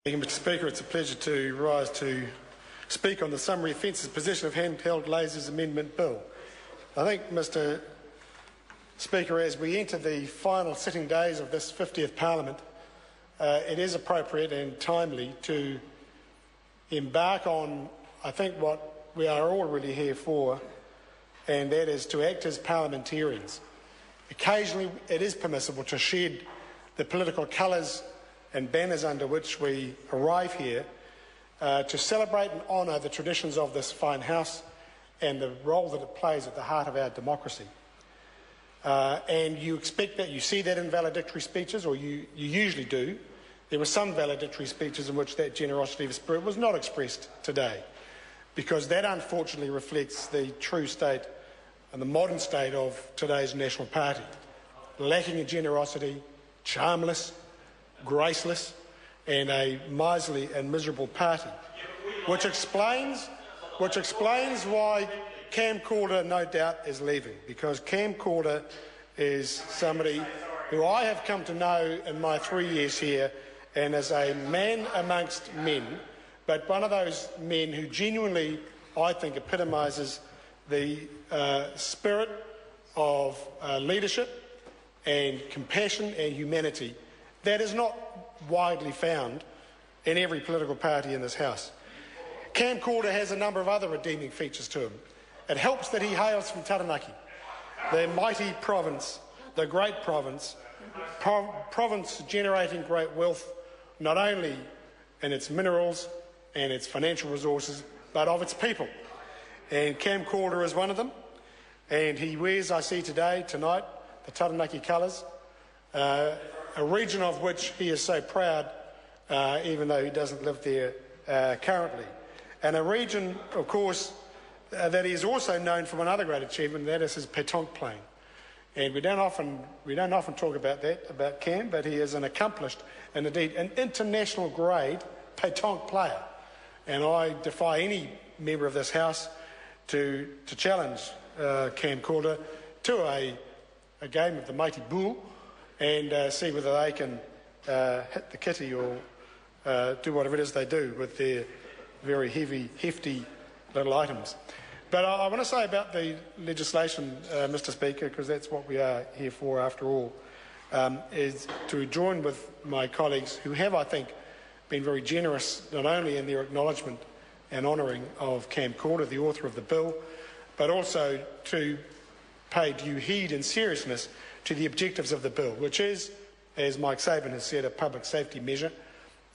Mr Speaker, it's a pleasure to rise to speak on the Summary Offences Possession of Handheld Lasers Amendment Bill. I think, Mr Speaker, as we enter the final sitting days of this 50th Parliament, it is appropriate and timely to embark on, I think, what we are all really here for, and that is to act as parliamentarians. Occasionally it is permissible to shed the political colours and banners under which we arrive here to celebrate and honour the traditions of this fine House and the role that it plays at the heart of our democracy. And you expect that, you see that in valedictory speeches, or you usually do. There were some valedictory speeches in which that generosity of spirit was not expressed today, because that unfortunately reflects the true state and the modern state of today's National Party, lacking in generosity, charmless, graceless, and a miserly and miserable party, which explains why Cam Calder no doubt is leaving, because Cam Calder is somebody who I have come to know in my 3 years here, and as a man amongst men, but one of those men who genuinely, I think, epitomises the spirit of leadership and compassion and humanity that is not widely found in every political party in this House. Cam Calder has a number of other redeeming features to him. It helps that he hails from Taranaki, the mighty province, the great province, province generating great wealth, not only in its minerals and its financial resources, but of its people. And Cam Calder is one of them, and he wears, I see tonight, the Taranaki colours, a region of which he is so proud, even though he doesn't live there currently. And a region, of course, that he is also known for another great achievement, and that is his pétanque playing. And we don't often talk about that, about Cam, but he is an accomplished and indeed an international grade pétanque player. And I defy any member of this House to challenge Cam Calder to a game of the mighty bull, and see whether they can hit the kitty or do whatever it is they do with their very hefty little items. But I want to say about the legislation, Mr Speaker, because that's what we are here for after all, is to join with my colleagues who have, I think, been very generous not only in their acknowledgement and honouring of Cam Calder, the author of the bill, but also to pay due heed and seriousness to the objectives of the bill, which is, as Mike Sabin has said, a public safety measure.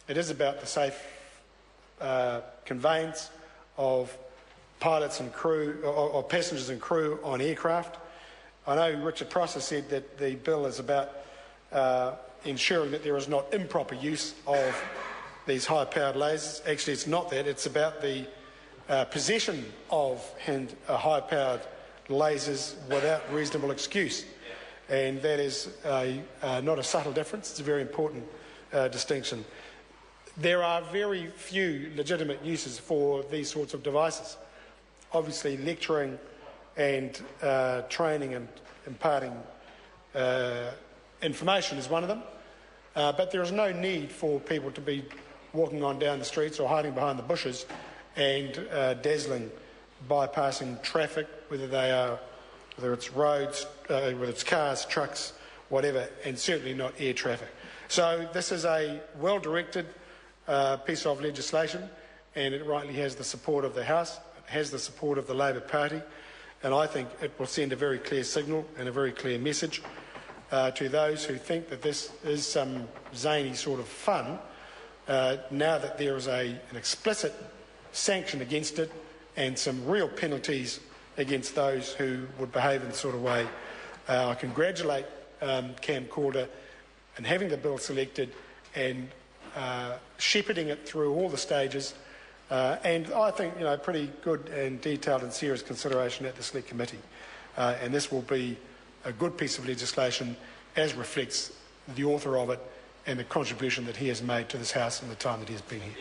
It is about the safe conveyance of pilots and crew, or passengers and crew on aircraft. I know Richard Price has said that the bill is about ensuring that there is not improper use of these high-powered lasers. Actually, it's not that. It's about the possession of high-powered lasers without reasonable excuse. And that is not a subtle difference. It's a very important distinction. There are very few legitimate uses for these sorts of devices. Obviously, lecturing and training and imparting information is one of them. But there is no need for people to be walking on down the streets or hiding behind the bushes and dazzling, bypassing traffic, whether it's roads, whether it's cars, trucks, whatever, and certainly not air traffic. So this is a well-directed piece of legislation, and it rightly has the support of the House, it has the support of the Labor Party, and I think it will send a very clear signal and a very clear message to those who think that this is some zany sort of fun, now that there is an explicit sanction against it and some real penalties against those who would behave in this sort of way. I congratulate Cam Calder in having the bill selected and shepherding it through all the stages, and I think, pretty good and detailed and serious consideration at the Select Committee. And this will be a good piece of legislation, as reflects the author of it and the contribution that he has made to this House in the time that he has been here.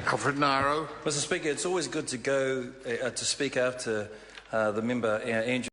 Alfred Naro. Mr Speaker, it's always good to go to speak after the member, Andrew.